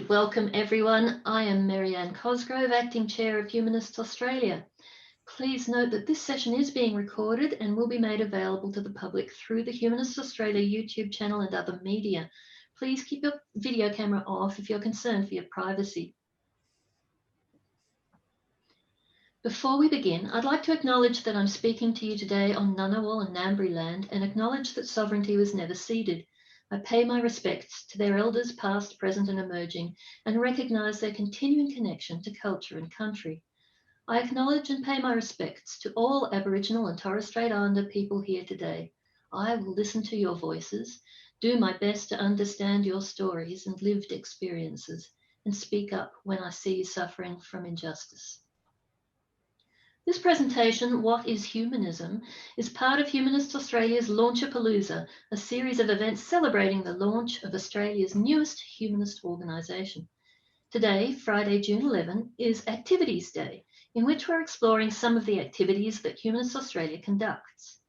welcome everyone. I am Marianne Cosgrove, Acting Chair of Humanists Australia. Please note that this session is being recorded and will be made available to the public through the Humanists Australia YouTube channel and other media. Please keep your video camera off if you're concerned for your privacy. Before we begin, I'd like to acknowledge that I'm speaking to you today on Ngunnawal and Ngambri land and acknowledge that sovereignty was never ceded. I pay my respects to their elders past, present and emerging and recognise their continuing connection to culture and country. I acknowledge and pay my respects to all Aboriginal and Torres Strait Islander people here today. I will listen to your voices, do my best to understand your stories and lived experiences, and speak up when I see you suffering from injustice. This presentation, What is Humanism?, is part of Humanists Australia's Launchapalooza, a series of events celebrating the launch of Australia's newest humanist organisation. Today, Friday, June 11, is Activities Day, in which we're exploring some of the activities that Humanists Australia conducts.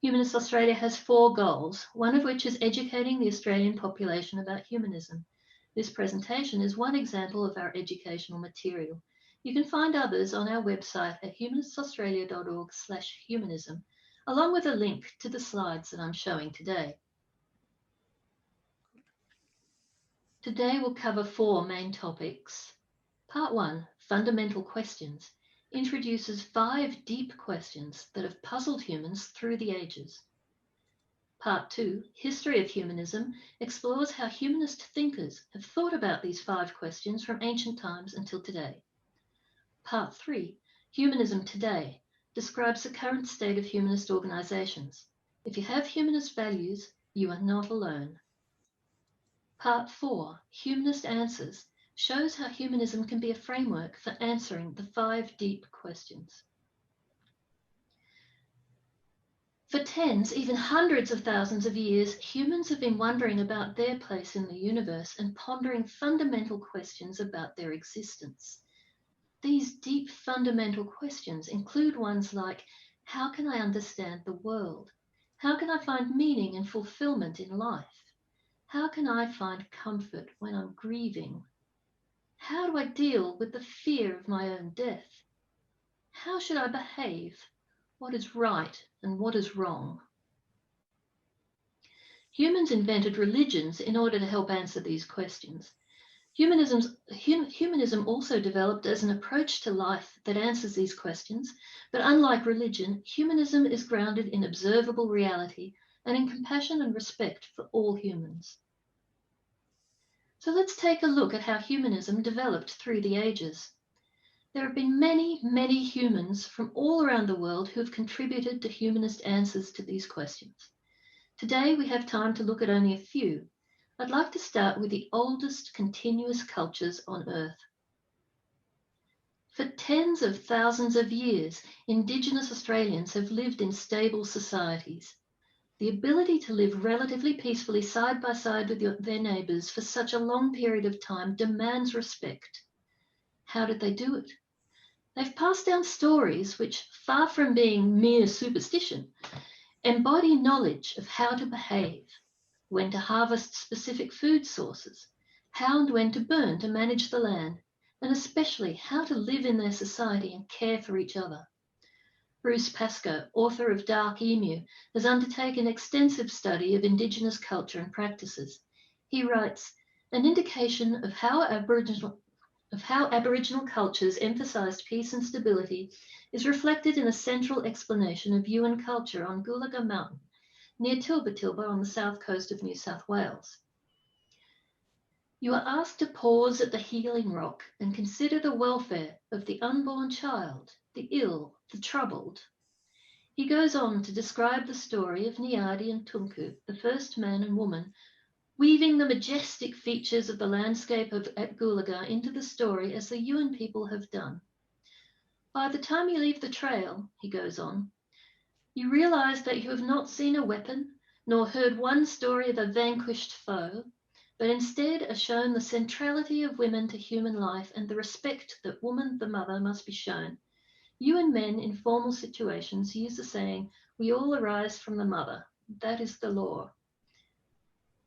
Humanists Australia has 4 goals, one of which is educating the Australian population about humanism. This presentation is one example of our educational material. You can find others on our website at humanistaustralia.org/humanism, along with a link to the slides that I'm showing today. Today we'll cover 4 main topics. Part 1, Fundamental Questions, introduces 5 deep questions that have puzzled humans through the ages. Part 2, History of Humanism, explores how humanist thinkers have thought about these 5 questions from ancient times until today. Part 3, Humanism Today, describes the current state of humanist organisations. If you have humanist values, you are not alone. Part 4, Humanist Answers, shows how humanism can be a framework for answering the 5 deep questions. For tens, even hundreds of thousands of years, humans have been wondering about their place in the universe and pondering fundamental questions about their existence. These deep fundamental questions include ones like, how can I understand the world? How can I find meaning and fulfillment in life? How can I find comfort when I'm grieving? How do I deal with the fear of my own death? How should I behave? What is right and what is wrong? Humans invented religions in order to help answer these questions. Humanism also developed as an approach to life that answers these questions, but unlike religion, humanism is grounded in observable reality and in compassion and respect for all humans. So let's take a look at how humanism developed through the ages. There have been many, many humans from all around the world who have contributed to humanist answers to these questions. Today we have time to look at only a few. I'd like to start with the oldest continuous cultures on Earth. For tens of thousands of years, Indigenous Australians have lived in stable societies. The ability to live relatively peacefully side by side with their neighbours for such a long period of time demands respect. How did they do it? They've passed down stories which, far from being mere superstition, embody knowledge of how to behave, when to harvest specific food sources, how and when to burn to manage the land, and especially how to live in their society and care for each other. Bruce Pascoe, author of Dark Emu, has undertaken extensive study of Indigenous culture and practices. He writes, an indication of how Aboriginal cultures emphasised peace and stability is reflected in a central explanation of Yuin culture on Goolaga Mountain, near Tilba Tilba on the south coast of New South Wales. You are asked to pause at the healing rock and consider the welfare of the unborn child, the ill, the troubled. He goes on to describe the story of Niadi and Tunku, the first man and woman, weaving the majestic features of the landscape at Goolaga into the story as the Yuin people have done. By the time you leave the trail, he goes on, you realise that you have not seen a weapon, nor heard one story of a vanquished foe, but instead are shown the centrality of women to human life and the respect that woman, the mother, must be shown. You and men in formal situations use the saying, we all arise from the mother. That is the law.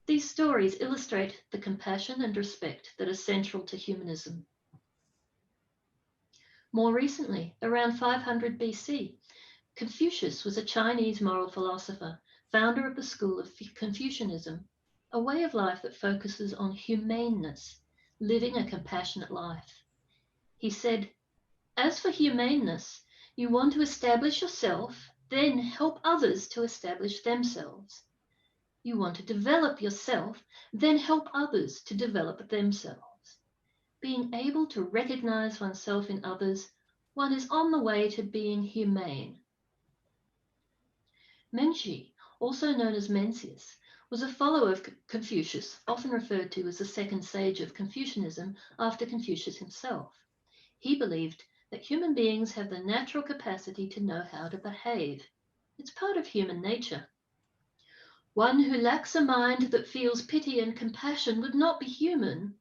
These stories illustrate the compassion and respect that are central to humanism. More recently, around 500 BC, Confucius was a Chinese moral philosopher, founder of the school of Confucianism, a way of life that focuses on humaneness, living a compassionate life. He said, "As for humaneness, you want to establish yourself, then help others to establish themselves. You want to develop yourself, then help others to develop themselves. Being able to recognize oneself in others, one is on the way to being humane." Menshi, also known as Mencius, was a follower of Confucius, often referred to as the second sage of Confucianism after Confucius himself. He believed that human beings have the natural capacity to know how to behave. It's part of human nature. One who lacks a mind that feels pity and compassion would not be human.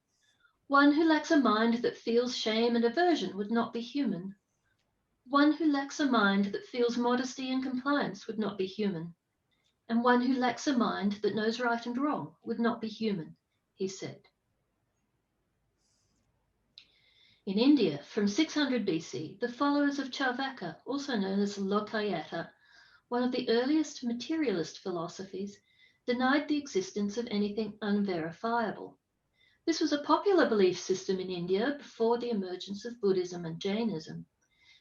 One who lacks a mind that feels shame and aversion would not be human. One who lacks a mind that feels modesty and compliance would not be human. And one who lacks a mind that knows right and wrong would not be human, he said. In India, from 600 BC, the followers of Charvaka, also known as Lokayata, one of the earliest materialist philosophies, denied the existence of anything unverifiable. This was a popular belief system in India before the emergence of Buddhism and Jainism.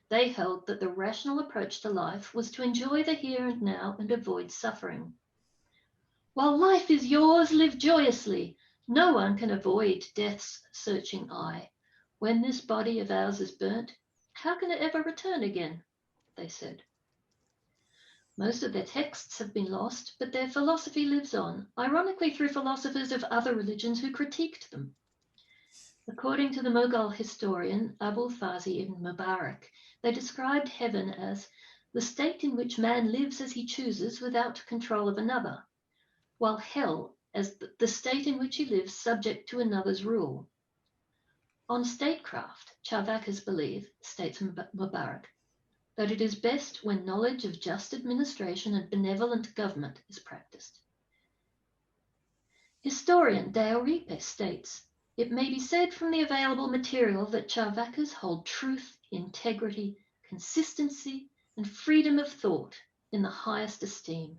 They held that the rational approach to life was to enjoy the here and now and avoid suffering. While life is yours, live joyously. No one can avoid death's searching eye. When this body of ours is burnt, how can it ever return again? They said. Most of their texts have been lost, but their philosophy lives on, ironically through philosophers of other religions who critiqued them. According to the Mughal historian Abul Fazi ibn Mubarak, they described heaven as the state in which man lives as he chooses without control of another, while hell as the state in which he lives subject to another's rule. On statecraft, Charvakas believe, states Mubarak, that it is best when knowledge of just administration and benevolent government is practiced. Historian Dale Ripe states, "It may be said from the available material that Charvakas hold truth, integrity, consistency, and freedom of thought in the highest esteem,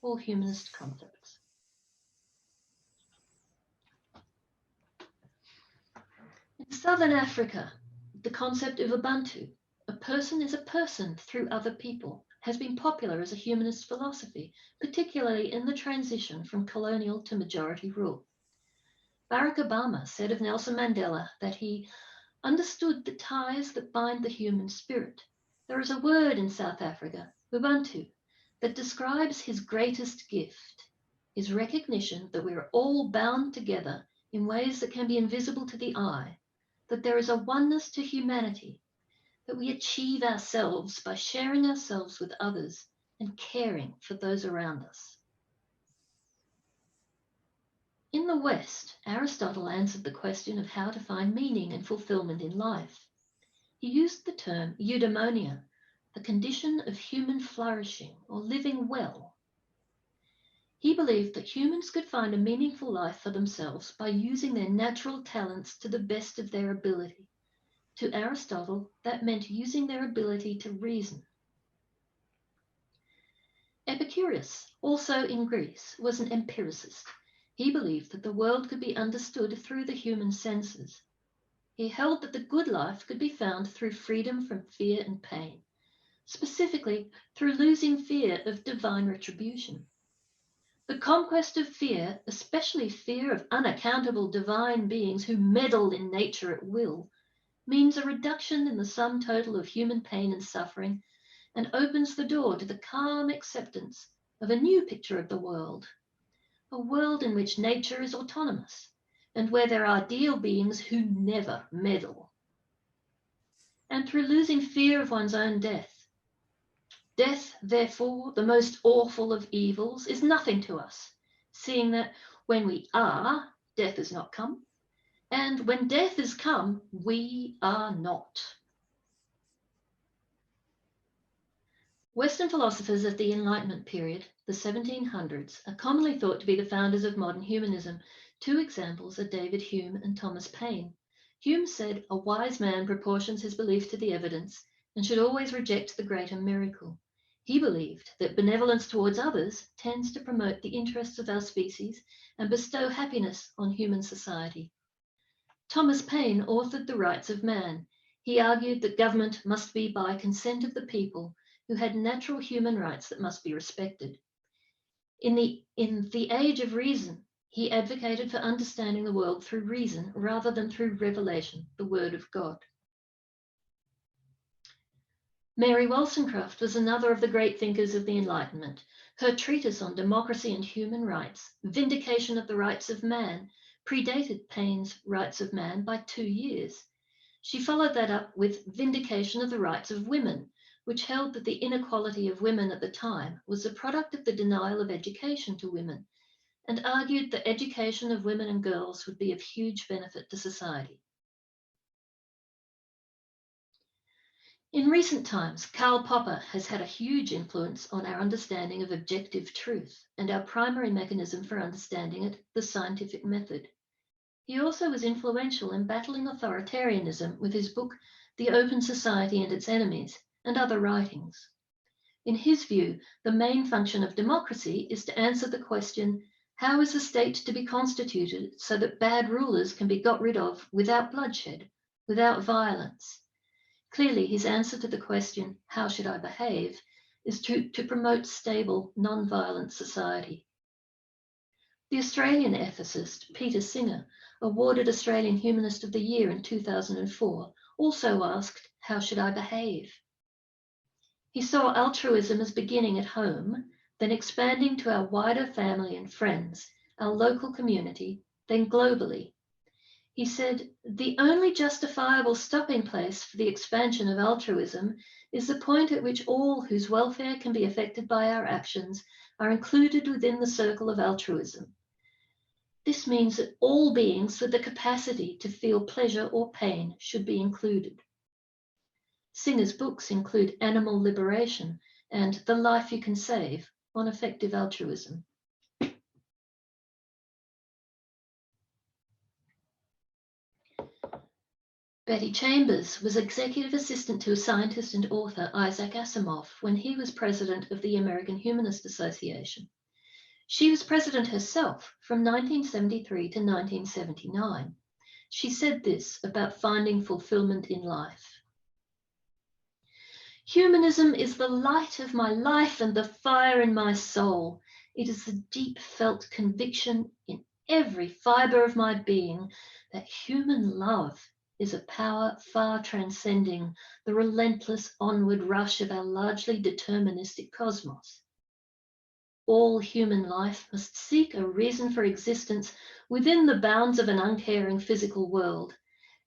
all humanist concepts." In Southern Africa, the concept of Ubuntu, a person is a person through other people, has been popular as a humanist philosophy, particularly in the transition from colonial to majority rule. Barack Obama said of Nelson Mandela that he understood the ties that bind the human spirit. There is a word in South Africa, Ubuntu, that describes his greatest gift, his recognition that we are all bound together in ways that can be invisible to the eye, that there is a oneness to humanity, that we achieve ourselves by sharing ourselves with others and caring for those around us. In the West, Aristotle answered the question of how to find meaning and fulfillment in life. He used the term eudaimonia, the condition of human flourishing or living well. He believed that humans could find a meaningful life for themselves by using their natural talents to the best of their ability. To Aristotle, that meant using their ability to reason. Epicurus, also in Greece, was an empiricist. He believed that the world could be understood through the human senses. He held that the good life could be found through freedom from fear and pain, specifically through losing fear of divine retribution. The conquest of fear, especially fear of unaccountable divine beings who meddle in nature at will, means a reduction in the sum total of human pain and suffering and opens the door to the calm acceptance of a new picture of the world, a world in which nature is autonomous and where there are ideal beings who never meddle. And through losing fear of one's own death. Death, therefore, the most awful of evils, is nothing to us, seeing that when we are, death has not come, and when death is come, we are not. Western philosophers of the Enlightenment period, the 1700s, are commonly thought to be the founders of modern humanism. Two examples are David Hume and Thomas Paine. Hume said, "A wise man proportions his belief to the evidence and should always reject the greater miracle." He believed that benevolence towards others tends to promote the interests of our species and bestow happiness on human society. Thomas Paine authored The Rights of Man. He argued that government must be by consent of the people, who had natural human rights that must be respected. In the age of reason, he advocated for understanding the world through reason rather than through revelation, the word of God. Mary Wollstonecraft was another of the great thinkers of the Enlightenment. Her treatise on democracy and human rights, Vindication of the Rights of Man, predated Paine's Rights of Man by 2 years. She followed that up with Vindication of the Rights of Women, which held that the inequality of women at the time was a product of the denial of education to women, and argued that education of women and girls would be of huge benefit to society. In recent times, Karl Popper has had a huge influence on our understanding of objective truth and our primary mechanism for understanding it, the scientific method. He also was influential in battling authoritarianism with his book, The Open Society and Its Enemies, and other writings. In his view, the main function of democracy is to answer the question, how is the state to be constituted so that bad rulers can be got rid of without bloodshed, without violence? Clearly, his answer to the question, how should I behave, is to promote stable, non-violent society. The Australian ethicist Peter Singer, awarded Australian Humanist of the Year in 2004, also asked, how should I behave? He saw altruism as beginning at home, then expanding to our wider family and friends, our local community, then globally. He said, the only justifiable stopping place for the expansion of altruism is the point at which all whose welfare can be affected by our actions are included within the circle of altruism. This means that all beings with the capacity to feel pleasure or pain should be included. Singer's books include Animal Liberation and The Life You Can Save on effective altruism. Betty Chambers was executive assistant to scientist and author Isaac Asimov when he was president of the American Humanist Association. She was president herself from 1973 to 1979. She said this about finding fulfillment in life. Humanism is the light of my life and the fire in my soul. It is the deep felt conviction in every fiber of my being that human love is a power far transcending the relentless onward rush of our largely deterministic cosmos. All human life must seek a reason for existence within the bounds of an uncaring physical world,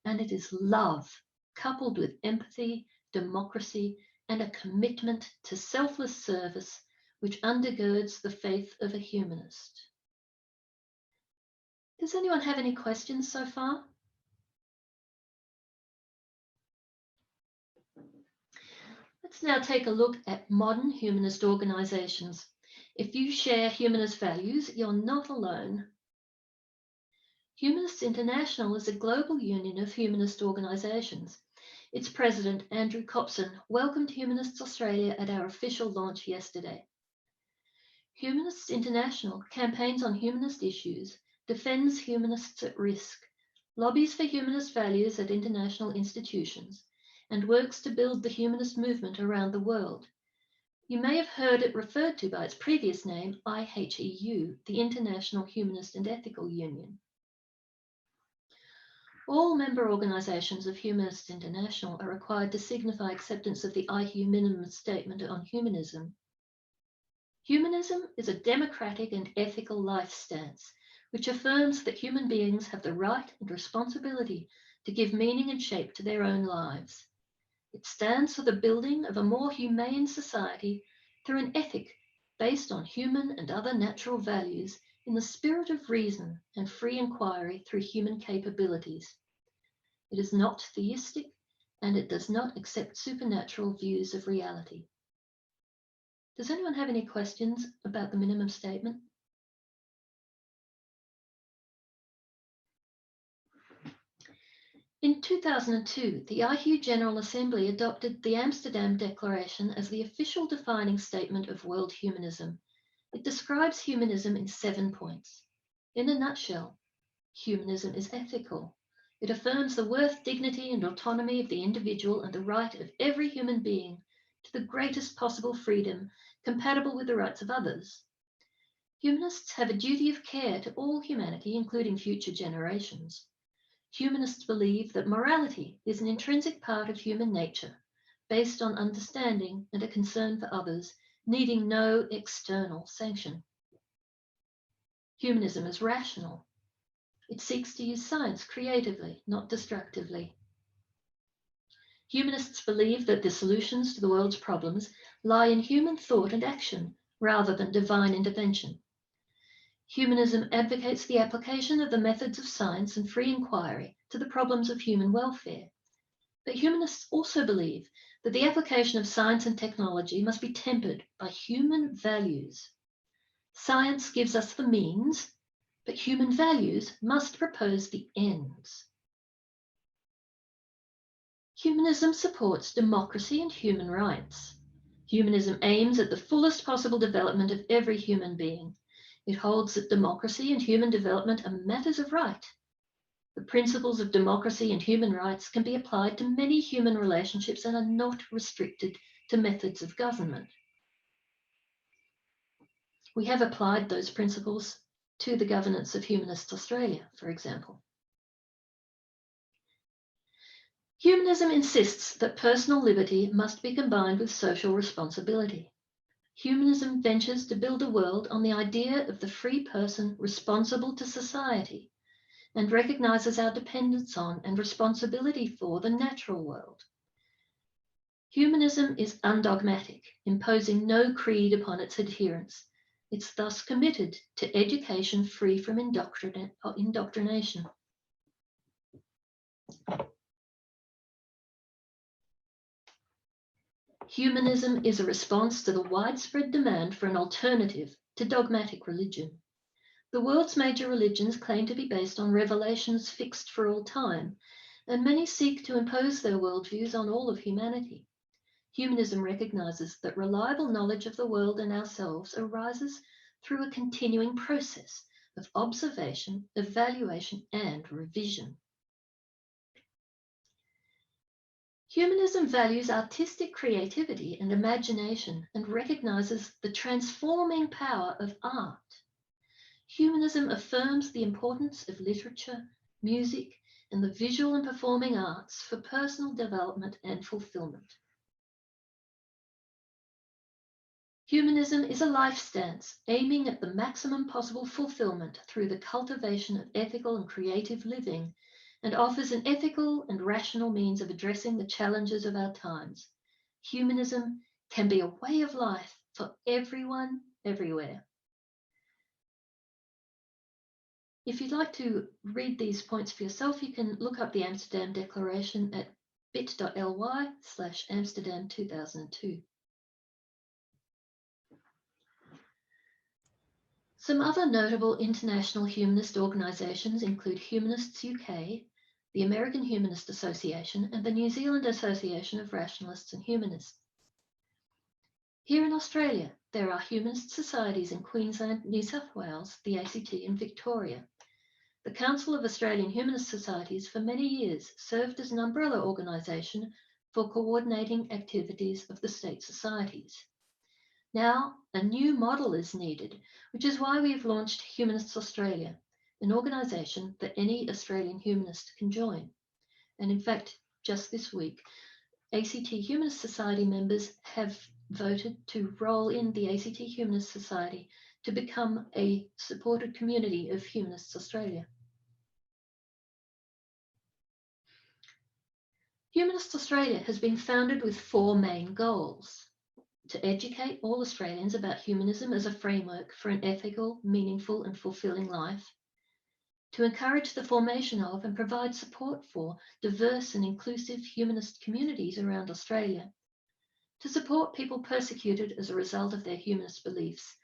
and it is love, coupled with empathy, democracy, and a commitment to selfless service, which undergirds the faith of a humanist. Does anyone have any questions so far? Let's now take a look at modern humanist organisations. If you share humanist values, you're not alone. Humanists International is a global union of humanist organisations. Its president, Andrew Copson, welcomed Humanists Australia at our official launch yesterday. Humanists International campaigns on humanist issues, defends humanists at risk, lobbies for humanist values at international institutions, and works to build the humanist movement around the world. You may have heard it referred to by its previous name, IHEU, the International Humanist and Ethical Union. All member organisations of Humanists International are required to signify acceptance of the IHU Minimum Statement on Humanism. Humanism is a democratic and ethical life stance, which affirms that human beings have the right and responsibility to give meaning and shape to their own lives. It stands for the building of a more humane society through an ethic based on human and other natural values in the spirit of reason and free inquiry through human capabilities. It is not theistic, and it does not accept supernatural views of reality. Does anyone have any questions about the minimum statement? In 2002, the IHU General Assembly adopted the Amsterdam Declaration as the official defining statement of world humanism. It describes humanism in 7 points. In a nutshell, humanism is ethical. It affirms the worth, dignity, and autonomy of the individual and the right of every human being to the greatest possible freedom compatible with the rights of others. Humanists have a duty of care to all humanity, including future generations. Humanists believe that morality is an intrinsic part of human nature, based on understanding and a concern for others, needing no external sanction. Humanism is rational. It seeks to use science creatively, not destructively. Humanists believe that the solutions to the world's problems lie in human thought and action, rather than divine intervention. Humanism advocates the application of the methods of science and free inquiry to the problems of human welfare. But humanists also believe that the application of science and technology must be tempered by human values. Science gives us the means, but human values must propose the ends. Humanism supports democracy and human rights. Humanism aims at the fullest possible development of every human being. It holds that democracy and human development are matters of right. The principles of democracy and human rights can be applied to many human relationships and are not restricted to methods of government. We have applied those principles to the governance of Humanists Australia, for example. Humanism insists that personal liberty must be combined with social responsibility. Humanism ventures to build a world on the idea of the free person responsible to society and recognizes our dependence on and responsibility for the natural world. Humanism is undogmatic, imposing no creed upon its adherents. It's thus committed to education free from indoctrination. Humanism is a response to the widespread demand for an alternative to dogmatic religion. The world's major religions claim to be based on revelations fixed for all time, and many seek to impose their worldviews on all of humanity. Humanism recognizes that reliable knowledge of the world and ourselves arises through a continuing process of observation, evaluation, and revision. Humanism values artistic creativity and imagination and recognizes the transforming power of art. Humanism affirms the importance of literature, music, and the visual and performing arts for personal development and fulfillment. Humanism is a life stance aiming at the maximum possible fulfillment through the cultivation of ethical and creative living, and offers an ethical and rational means of addressing the challenges of our times. Humanism can be a way of life for everyone, everywhere. If you'd like to read these points for yourself, you can look up the Amsterdam Declaration at bit.ly/Amsterdam2002. Some other notable international humanist organisations include Humanists UK, the American Humanist Association, and the New Zealand Association of Rationalists and Humanists. Here in Australia, there are humanist societies in Queensland, New South Wales, the ACT, and Victoria. The Council of Australian Humanist Societies for many years served as an umbrella organisation for coordinating activities of the state societies. Now, a new model is needed, which is why we have launched Humanists Australia, an organisation that any Australian humanist can join. And in fact, just this week, ACT Humanist Society members have voted to roll in the ACT Humanist Society to become a supported community of Humanists Australia. Humanists Australia has been founded with 4 main goals: to educate all Australians about humanism as a framework for an ethical, meaningful, and fulfilling life, to encourage the formation of and provide support for diverse and inclusive humanist communities around Australia, to support people persecuted as a result of their humanist beliefs,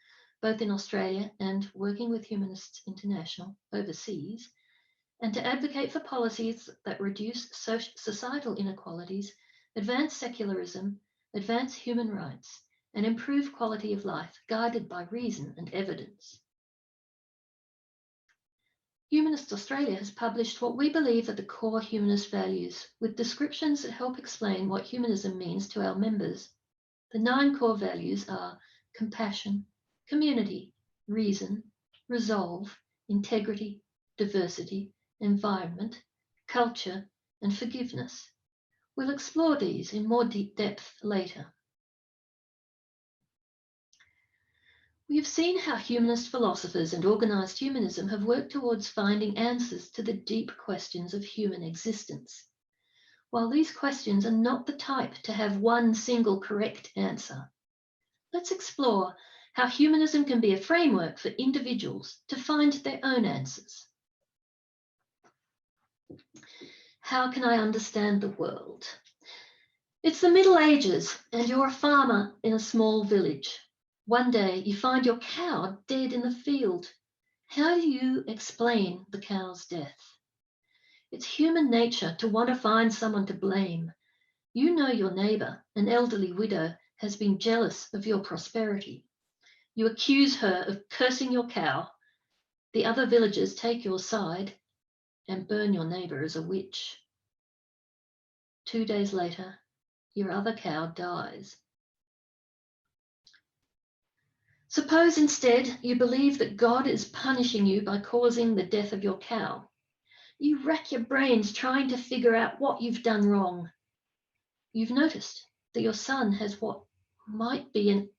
both in Australia and working with Humanists International overseas, and to advocate for policies that reduce societal inequalities, advance secularism, advance human rights, and improve quality of life guided by reason and evidence. Humanists Australia has published what we believe are the core humanist values, with descriptions that help explain what humanism means to our members. The 9 core values are compassion, community, reason, resolve, integrity, diversity, environment, culture, and forgiveness. We'll explore these in more deep depth later. We have seen how humanist philosophers and organised humanism have worked towards finding answers to the deep questions of human existence. While these questions are not the type to have one single correct answer, let's explore how humanism can be a framework for individuals to find their own answers. How can I understand the world? It's the Middle Ages and you're a farmer in a small village. One day you find your cow dead in the field. How do you explain the cow's death? It's human nature to want to find someone to blame. You know your neighbour, an elderly widow, has been jealous of your prosperity. You accuse her of cursing your cow. The other villagers take your side and burn your neighbour as a witch. 2 days later, your other cow dies. Suppose instead you believe that God is punishing you by causing the death of your cow. You rack your brains trying to figure out what you've done wrong. You've noticed that your son has what might be an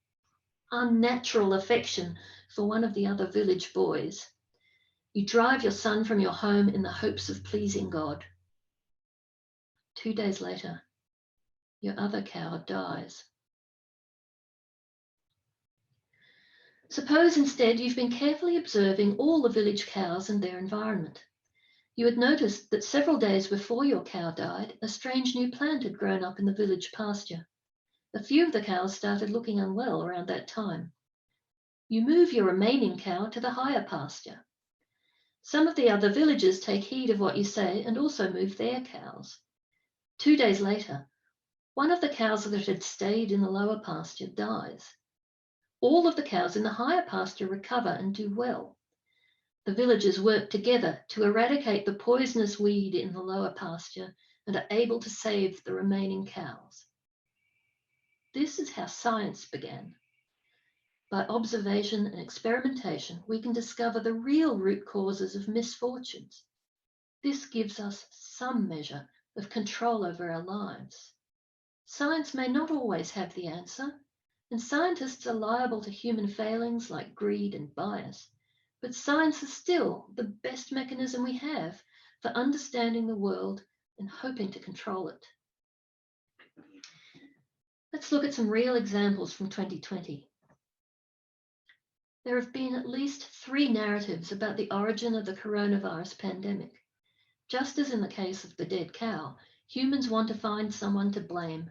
unnatural affection for one of the other village boys. You drive your son from your home in the hopes of pleasing God. 2 days later, your other cow dies. Suppose instead you've been carefully observing all the village cows and their environment. You had noticed that several days before your cow died, a strange new plant had grown up in the village pasture. A few of the cows started looking unwell around that time. You move your remaining cow to the higher pasture. Some of the other villagers take heed of what you say and also move their cows. 2 days later, one of the cows that had stayed in the lower pasture dies. All of the cows in the higher pasture recover and do well. The villagers work together to eradicate the poisonous weed in the lower pasture and are able to save the remaining cows. This is how science began. By observation and experimentation, we can discover the real root causes of misfortunes. This gives us some measure of control over our lives. Science may not always have the answer, and scientists are liable to human failings like greed and bias, but science is still the best mechanism we have for understanding the world and hoping to control it. Let's look at some real examples from 2020. There have been at least 3 narratives about the origin of the coronavirus pandemic. Just as in the case of the dead cow, humans want to find someone to blame.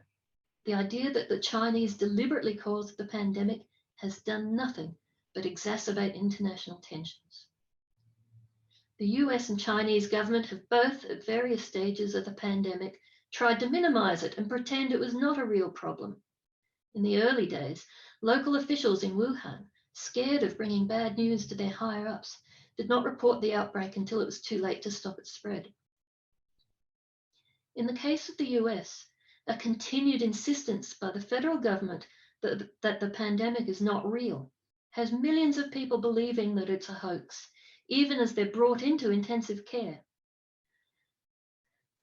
The idea that the Chinese deliberately caused the pandemic has done nothing but exacerbate international tensions. The US and Chinese government have both, at various stages of the pandemic, tried to minimize it and pretend it was not a real problem. In the early days, local officials in Wuhan, scared of bringing bad news to their higher-ups, did not report the outbreak until it was too late to stop its spread. In the case of the US, a continued insistence by the federal government that the pandemic is not real has millions of people believing that it's a hoax, even as they're brought into intensive care.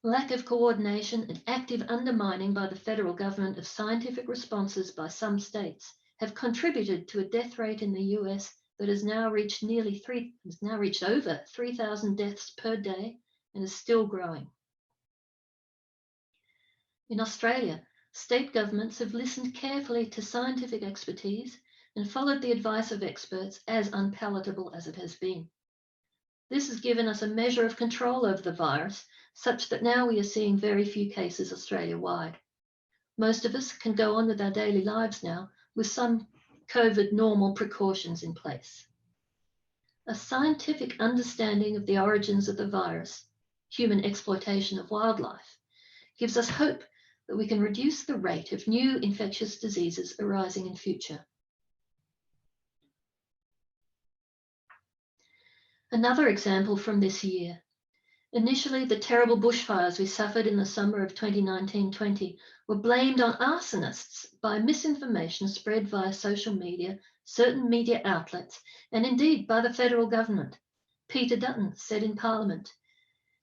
Lack of coordination and active undermining by the federal government of scientific responses by some states have contributed to a death rate in the US that has now reached over 3,000 deaths per day and is still growing. In Australia, state governments have listened carefully to scientific expertise and followed the advice of experts, as unpalatable as it has been. This has given us a measure of control over the virus, such that now we are seeing very few cases Australia-wide. Most of us can go on with our daily lives now with some COVID normal precautions in place. A scientific understanding of the origins of the virus, human exploitation of wildlife, gives us hope that we can reduce the rate of new infectious diseases arising in future. Another example from this year. Initially, the terrible bushfires we suffered in the summer of 2019-20 were blamed on arsonists by misinformation spread via social media, certain media outlets, and indeed by the federal government. Peter Dutton said in Parliament,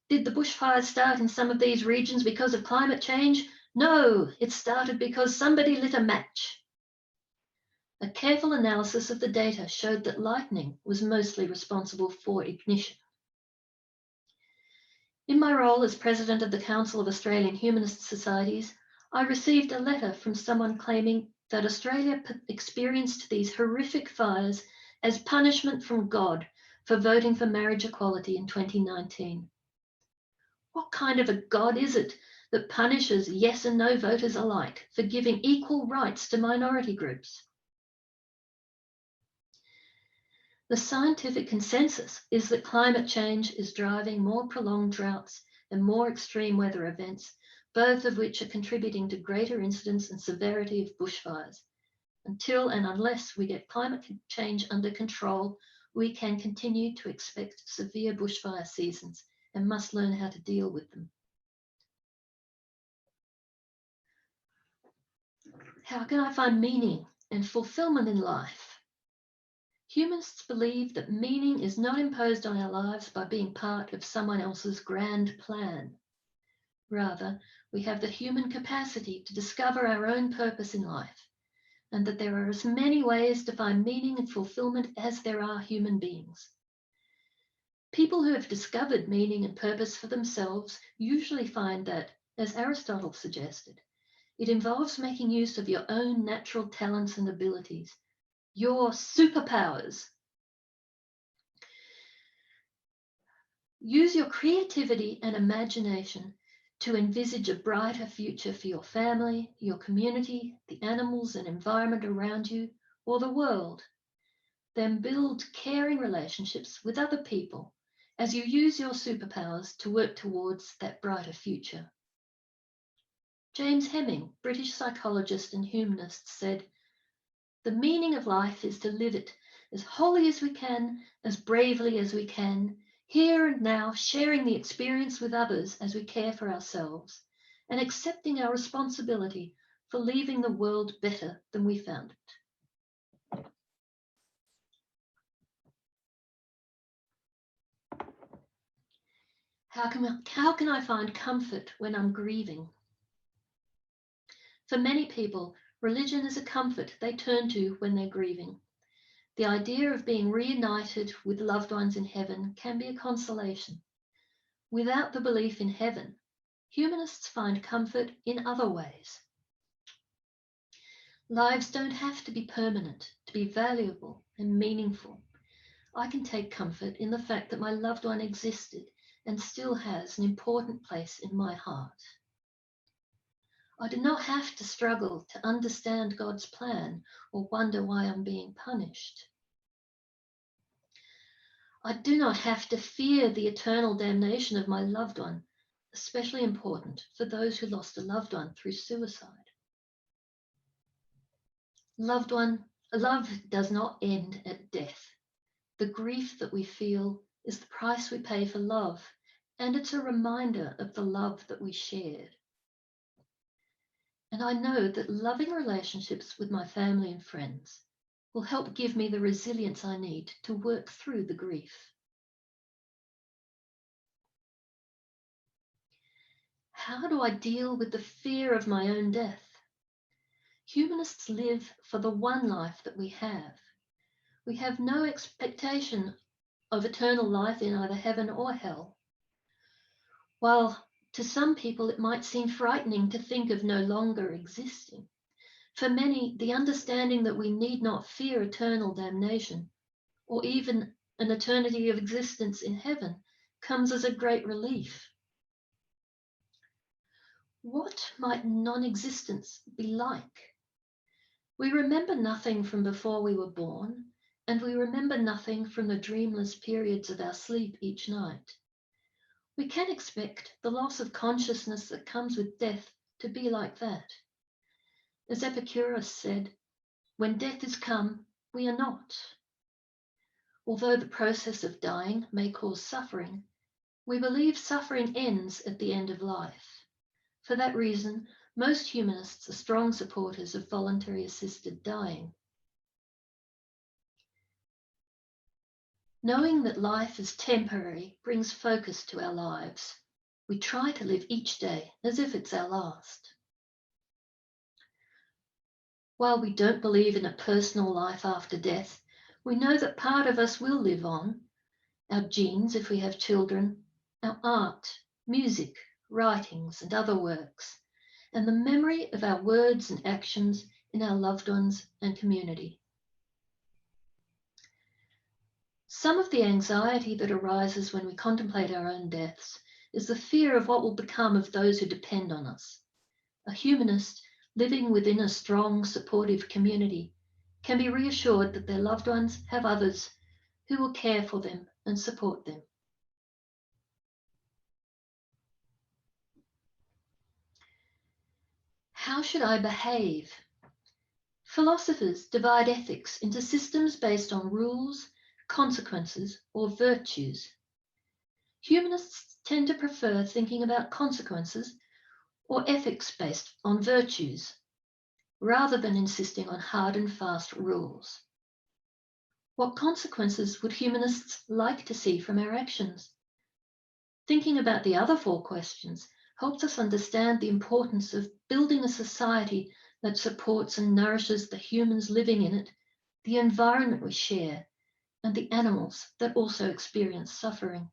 "Did the bushfires start in some of these regions because of climate change? No, it started because somebody lit a match." A careful analysis of the data showed that lightning was mostly responsible for ignition. In my role as President of the Council of Australian Humanist Societies, I received a letter from someone claiming that Australia experienced these horrific fires as punishment from God for voting for marriage equality in 2019. What kind of a God is it that punishes yes and no voters alike for giving equal rights to minority groups? The scientific consensus is that climate change is driving more prolonged droughts and more extreme weather events, both of which are contributing to greater incidence and severity of bushfires. Until and unless we get climate change under control, we can continue to expect severe bushfire seasons and must learn how to deal with them. How can I find meaning and fulfillment in life? Humanists believe that meaning is not imposed on our lives by being part of someone else's grand plan. Rather, we have the human capacity to discover our own purpose in life, and that there are as many ways to find meaning and fulfillment as there are human beings. People who have discovered meaning and purpose for themselves usually find that, as Aristotle suggested, it involves making use of your own natural talents and abilities, your superpowers. Use your creativity and imagination to envisage a brighter future for your family, your community, the animals and environment around you, or the world. Then build caring relationships with other people as you use your superpowers to work towards that brighter future. James Hemming, British psychologist and humanist, said, "The meaning of life is to live it as wholly as we can, as bravely as we can, here and now, sharing the experience with others as we care for ourselves, and accepting our responsibility for leaving the world better than we found it." How can I find comfort when I'm grieving? For many people, religion is a comfort they turn to when they're grieving. The idea of being reunited with loved ones in heaven can be a consolation. Without the belief in heaven, humanists find comfort in other ways. Lives don't have to be permanent to be valuable and meaningful. I can take comfort in the fact that my loved one existed and still has an important place in my heart. I do not have to struggle to understand God's plan or wonder why I'm being punished. I do not have to fear the eternal damnation of my loved one, especially important for those who lost a loved one through suicide. Love does not end at death. The grief that we feel is the price we pay for love, and it's a reminder of the love that we shared. And I know that loving relationships with my family and friends will help give me the resilience I need to work through the grief. How do I deal with the fear of my own death? Humanists live for the one life that we have. We have no expectation of eternal life in either heaven or hell. While to some people it might seem frightening to think of no longer existing, for many, the understanding that we need not fear eternal damnation or even an eternity of existence in heaven comes as a great relief. What might non-existence be like? We remember nothing from before we were born, and we remember nothing from the dreamless periods of our sleep each night. We can expect the loss of consciousness that comes with death to be like that. As Epicurus said, when death is come, we are not. Although the process of dying may cause suffering, we believe suffering ends at the end of life. For that reason, most humanists are strong supporters of voluntary assisted dying. Knowing that life is temporary brings focus to our lives. We try to live each day as if it's our last. While we don't believe in a personal life after death, we know that part of us will live on, our genes if we have children, our art, music, writings, and other works, and the memory of our words and actions in our loved ones and community. Some of the anxiety that arises when we contemplate our own deaths is the fear of what will become of those who depend on us. A humanist living within a strong, supportive community can be reassured that their loved ones have others who will care for them and support them. How should I behave? Philosophers divide ethics into systems based on rules, consequences, or virtues. Humanists tend to prefer thinking about consequences or ethics based on virtues, rather than insisting on hard and fast rules. What consequences would humanists like to see from our actions? Thinking about the other four questions helps us understand the importance of building a society that supports and nourishes the humans living in it, the environment we share, and the animals that also experience suffering.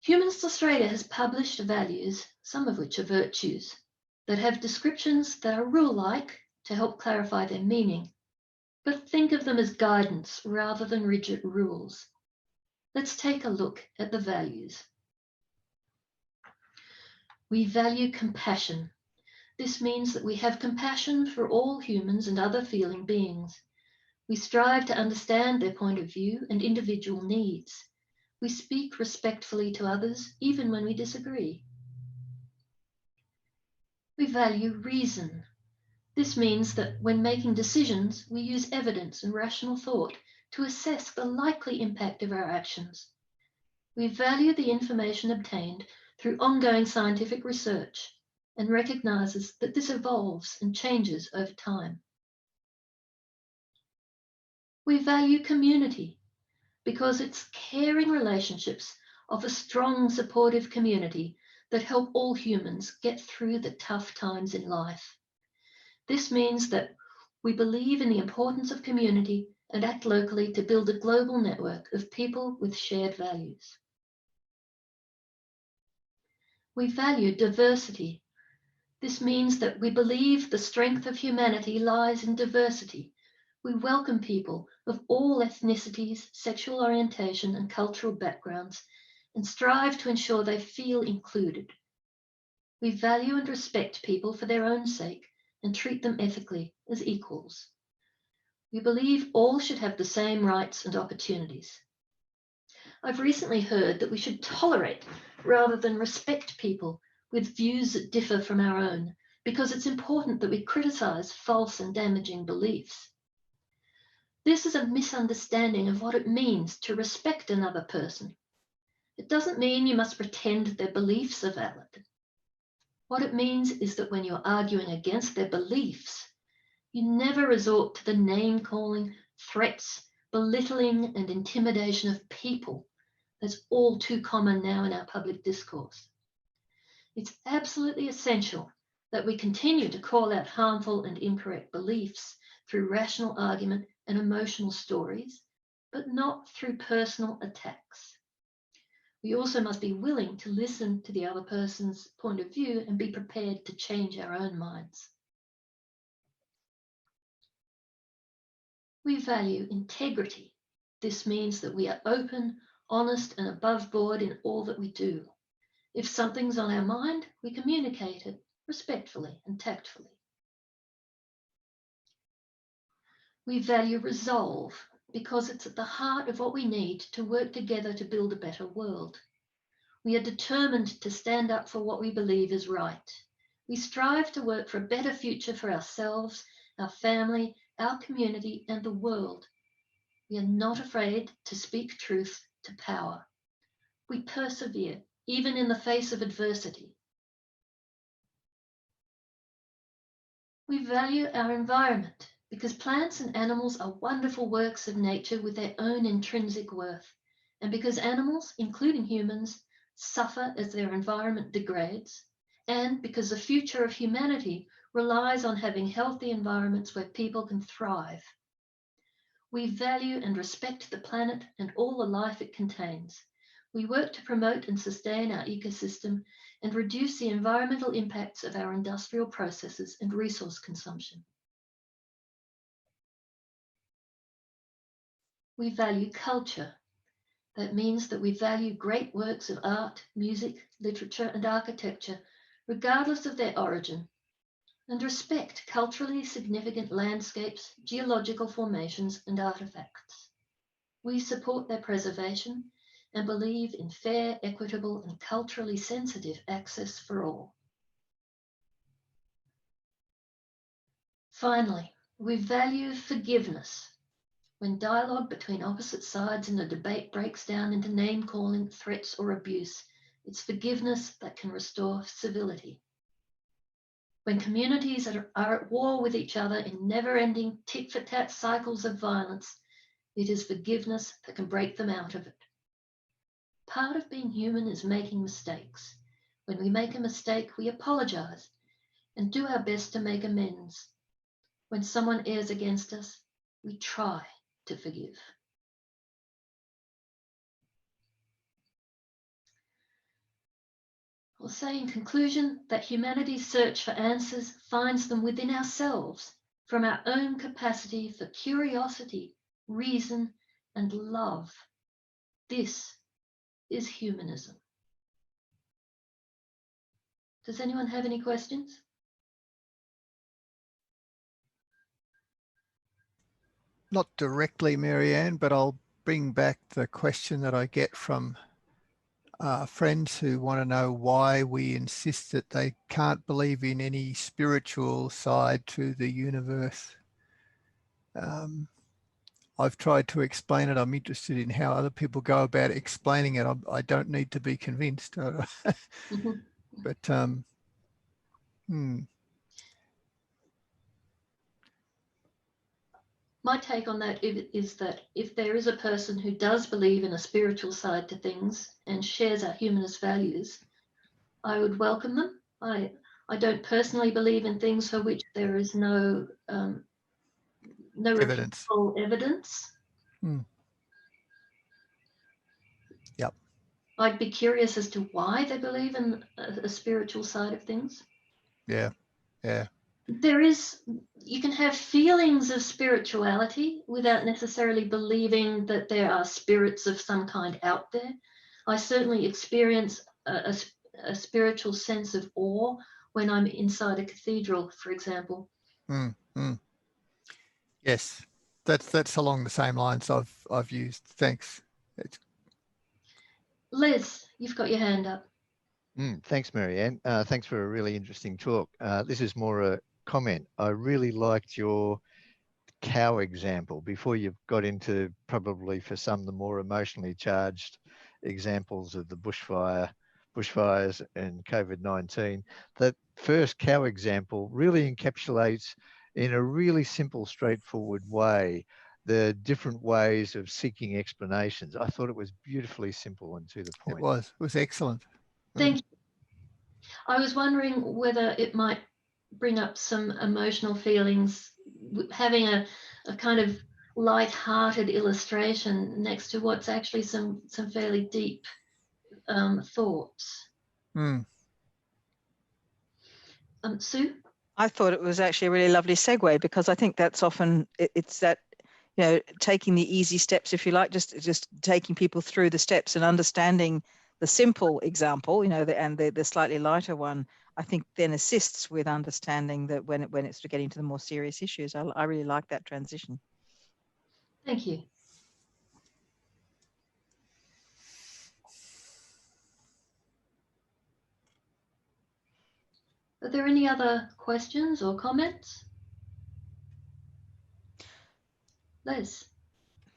Humanists Australia has published values, some of which are virtues, that have descriptions that are rule-like to help clarify their meaning, but think of them as guidance rather than rigid rules. Let's take a look at the values. We value compassion. This means that we have compassion for all humans and other feeling beings. We strive to understand their point of view and individual needs. We speak respectfully to others, even when we disagree. We value reason. This means that when making decisions, we use evidence and rational thought to assess the likely impact of our actions. We value the information obtained through ongoing scientific research and recognizes that this evolves and changes over time. We value community because it's caring relationships of a strong, supportive community that help all humans get through the tough times in life. This means that we believe in the importance of community and act locally to build a global network of people with shared values. We value diversity. This means that we believe the strength of humanity lies in diversity. We welcome people of all ethnicities, sexual orientation, and cultural backgrounds, and strive to ensure they feel included. We value and respect people for their own sake and treat them ethically as equals. We believe all should have the same rights and opportunities. I've recently heard that we should tolerate rather than respect people with views that differ from our own, because it's important that we criticize false and damaging beliefs. This is a misunderstanding of what it means to respect another person. It doesn't mean you must pretend their beliefs are valid. What it means is that when you're arguing against their beliefs, you never resort to the name-calling, threats, belittling, and intimidation of people that's all too common now in our public discourse. It's absolutely essential that we continue to call out harmful and incorrect beliefs through rational argument and emotional stories, but not through personal attacks. We also must be willing to listen to the other person's point of view and be prepared to change our own minds. We value integrity. This means that we are open, honest, and above board in all that we do. If something's on our mind, we communicate it respectfully and tactfully. We value resolve because it's at the heart of what we need to work together to build a better world. We are determined to stand up for what we believe is right. We strive to work for a better future for ourselves, our family, our community, and the world. We are not afraid to speak truth to power. We persevere, even in the face of adversity. We value our environment because plants and animals are wonderful works of nature with their own intrinsic worth, and because animals, including humans, suffer as their environment degrades, and because the future of humanity relies on having healthy environments where people can thrive. We value and respect the planet and all the life it contains. We work to promote and sustain our ecosystem and reduce the environmental impacts of our industrial processes and resource consumption. We value culture. That means that we value great works of art, music, literature, and architecture, regardless of their origin, and respect culturally significant landscapes, geological formations, and artifacts. We support their preservation and believe in fair, equitable, and culturally sensitive access for all. Finally, we value forgiveness. When dialogue between opposite sides in a debate breaks down into name-calling, threats, or abuse, it's forgiveness that can restore civility. When communities are at war with each other in never-ending tit-for-tat cycles of violence, it is forgiveness that can break them out of it. Part of being human is making mistakes. When we make a mistake, we apologize and do our best to make amends. When someone errs against us, we try to forgive. I'll say in conclusion that humanity's search for answers finds them within ourselves, from our own capacity for curiosity, reason, and love. This is humanism. Does anyone have any questions? Not directly, Marianne, but I'll bring back the question that I get from friends who want to know why we insist that they can't believe in any spiritual side to the universe. I've tried to explain it. I'm interested in how other people go about explaining it. I don't need to be convinced. But My take on that is that if there is a person who does believe in a spiritual side to things and shares our humanist values, I would welcome them. I don't personally believe in things for which there is no reputable evidence. Yep. I'd be curious as to why they believe in a spiritual side of things. Yeah, yeah. You can have feelings of spirituality without necessarily believing that there are spirits of some kind out there. I certainly experience a spiritual sense of awe when I'm inside a cathedral, for example. Yes, that's along the same lines I've used. Thanks. Les, you've got your hand up. Thanks, Marianne. Thanks for a really interesting talk. This is more a comment. I really liked your cow example before you got into probably for some the more emotionally charged examples of the bushfires and COVID-19. That first cow example really encapsulates in a really simple, straightforward way the different ways of seeking explanations. I thought it was beautifully simple and to the point. It was excellent. Thank you. I was wondering whether it might bring up some emotional feelings, having a kind of light-hearted illustration next to what's actually some fairly deep thoughts. Sue? I thought it was actually a really lovely segue, because I think that's often, it's that, taking the easy steps, if you like, just taking people through the steps and understanding the simple example, you know, and the slightly lighter one, I think then assists with understanding that when it's getting to the more serious issues. I really like that transition. Thank you. Are there any other questions or comments? Les?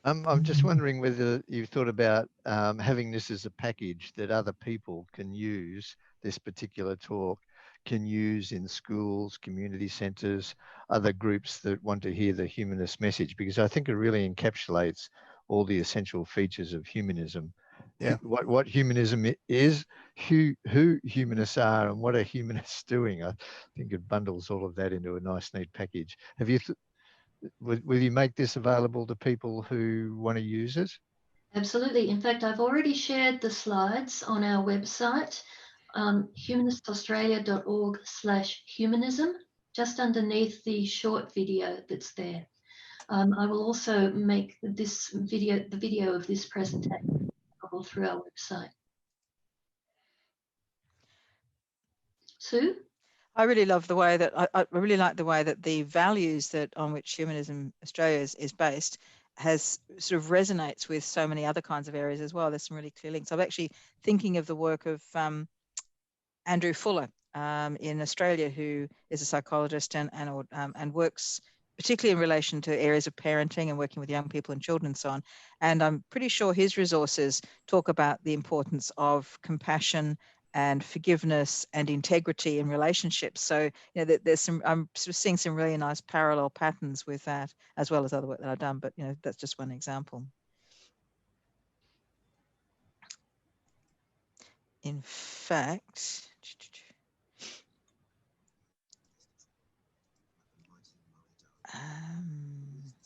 I'm just wondering whether you've thought about having this as a package that other people can use, this particular talk, can use in schools, community centres, other groups that want to hear the humanist message, because I think it really encapsulates all the essential features of humanism. Yeah. What humanism is, who humanists are, and what are humanists doing. I think it bundles all of that into a nice, neat package. Have you will you make this available to people who want to use it? Absolutely. In fact, I've already shared the slides on our website, humanistaustralia.org/humanism, just underneath the short video that's there. I will also make this video, the video of this presentation, available through our website. Sue? I really love the way that I really like the way that the values that on which Humanism Australia is based has sort of resonates with so many other kinds of areas as well. There's some really clear links. I'm actually thinking of the work of Andrew Fuller in Australia, who is a psychologist and works particularly in relation to areas of parenting and working with young people and children and so on. And I'm pretty sure his resources talk about the importance of compassion and forgiveness and integrity in relationships. So, you know, there's some, I'm sort of seeing some really nice parallel patterns with that, as well as other work that I've done, but, you know, that's just one example. In fact,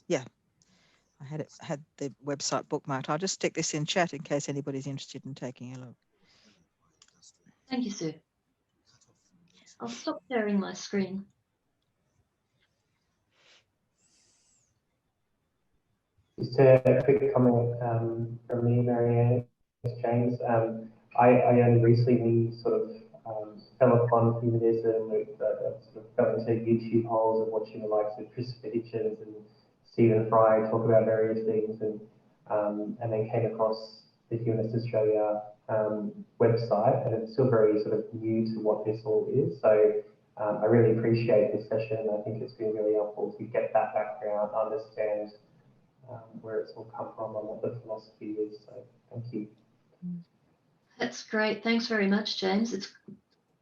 yeah, I had the website bookmarked. I'll just stick this in chat in case anybody's interested in taking a look. Thank you, Sue. I'll stop sharing my screen. Just a quick comment from me, Marianne. James. I only recently sort of fell upon humanism, sort of fell into YouTube holes and watching the likes of Christopher Hitchens and Stephen Fry talk about various things, and then came across the Humanists Australia website, and it's still very sort of new to what this all is. So I really appreciate this session. I think it's been really helpful to get that background, understand where it's all come from and what the philosophy is. So thank you. That's great. Thanks very much, James. It's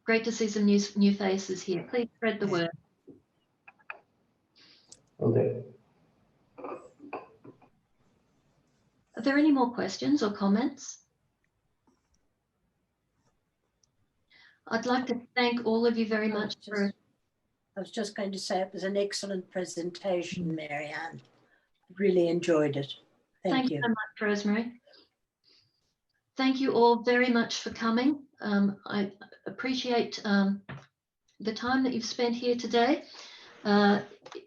great to see some new faces here. Please spread the word. Will do. Are there any more questions or comments? I'd like to thank all of you very much for... I was just going to say it was an excellent presentation, Marianne. Really enjoyed it. Thank you so much, Rosemary. Thank you all very much for coming. I appreciate the time that you've spent here today.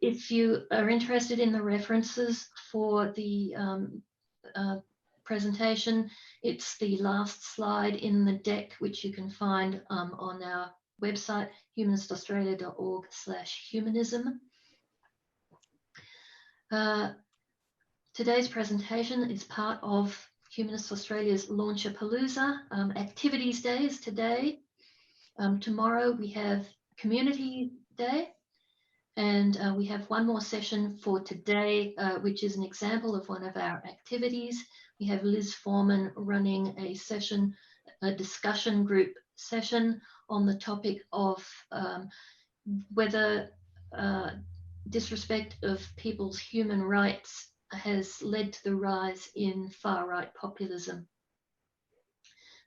If you are interested in the references for the presentation, it's the last slide in the deck, which you can find on our website, humanistaustralia.org/humanism. Today's presentation is part of Humanists Australia's Launchapalooza. Activities Day is today. Tomorrow we have Community Day, and we have one more session for today, which is an example of one of our activities. We have Liz Foreman running a session, a discussion group session on the topic of whether disrespect of people's human rights has led to the rise in far-right populism.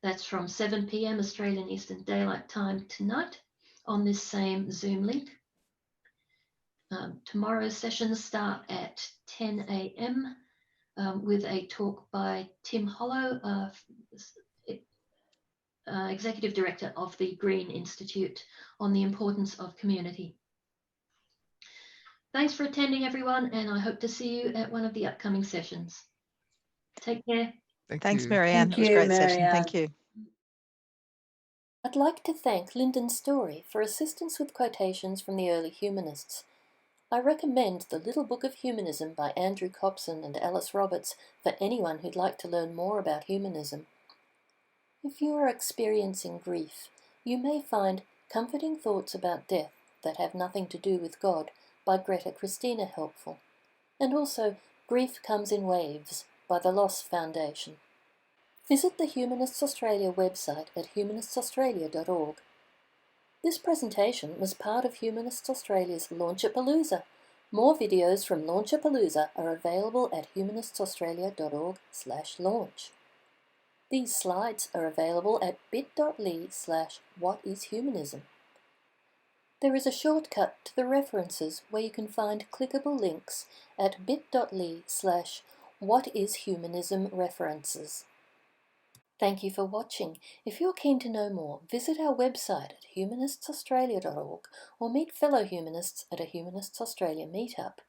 That's from 7 p.m. Australian Eastern Daylight Time tonight on this same Zoom link. Tomorrow's sessions start at 10 a.m. With a talk by Tim Hollow, Executive Director of the Green Institute, on the importance of community. Thanks for attending, everyone, and I hope to see you at one of the upcoming sessions. Take care. Thanks, Marianne. It was a great session. Thank you. I'd like to thank Lyndon Story for assistance with quotations from the early humanists. I recommend The Little Book of Humanism by Andrew Copson and Alice Roberts for anyone who'd like to learn more about humanism. If you are experiencing grief, you may find Comforting Thoughts About Death That Have Nothing to Do with God by Greta Christina helpful, and also Grief Comes in Waves by the Loss Foundation. Visit the Humanists Australia website at humanistaustralia.org. This presentation was part of Humanists Australia's Launchapalooza. More videos from Launchapalooza are available at humanistaustralia.org/launch. These slides are available at bit.ly/whatishumanism. There is a shortcut to the references where you can find clickable links at bit.ly/whatishumanism-references. Thank you for watching. If you're keen to know more, visit our website at humanistaustralia.org or meet fellow humanists at a Humanists Australia meetup.